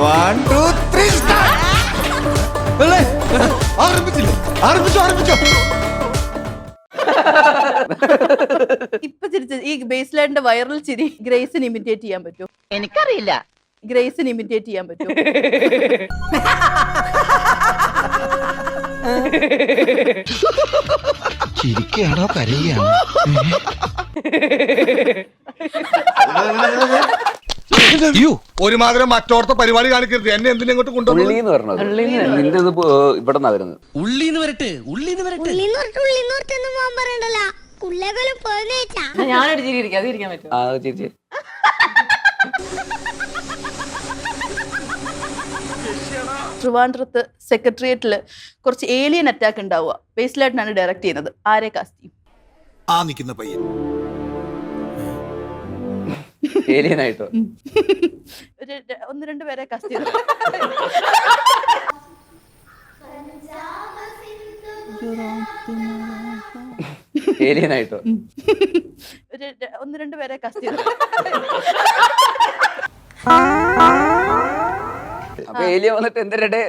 1 2 3 start. അല്ലേ ആരംഭിച്ചോ ഇപ്പൊ ചിരിച്ച ഈ ബേസ് ലൈനിന്റെ വൈറൽ ചിരി ഗ്രേസിന് ഇമിറ്റേറ്റ് ചെയ്യാൻ പറ്റുമോ? എനിക്കറിയില്ല. ഗ്രേസിന് ഇമിറ്റേറ്റ് ചെയ്യാൻ പറ്റുമോ? ചിരിക്കുകയാണോ കരയുകയാണോ? ഒരുമാതിരി മറ്റോർത്ത പരിപാടി കാണിക്കരുത്. എന്നെ എന്തിനാ ഇങ്ങോട്ട് കൊണ്ടുപോകുന്നത്? ഉള്ളിന്ന് പറഞ്ഞത് നിന്റെ ഇത് ഇവിടെ നിന്നാ വരുന്നത്. ഉള്ളിന്ന് വരട്ടെ ഉള്ളിന്ന് വരട്ടെ. ഞാനൊരു ചിരി ഇരിക്കാം, അത് ഇരിക്കാൻ പറ്റും. ആ ചേച്ചി ട്രിവാൻഡ്രത്ത് സെക്രട്ടേറിയറ്റില് കുറച്ച് ഏലിയൻ അറ്റാക്ക് ഉണ്ടാവുക. ബേസ് ലൈനാണ് ഡയറക്ട് ചെയ്യുന്നത്. ആരെ കാസ്റ്റ് ചെയ്യും? ആ നിൽക്കുന്ന പയ്യൻ ഏലിയനായിട്ടോ? ഒന്ന് രണ്ട് പേരെ കാസ്റ്റ് ചെയ്തു. ഏലിയനായിട്ടോ? ഒന്ന് രണ്ട് പേരെ കാസ്റ്റ് ചെയ്തു. അപ്പൊ ഏലിയ വന്നിട്ട് എന്തിരട്ടെ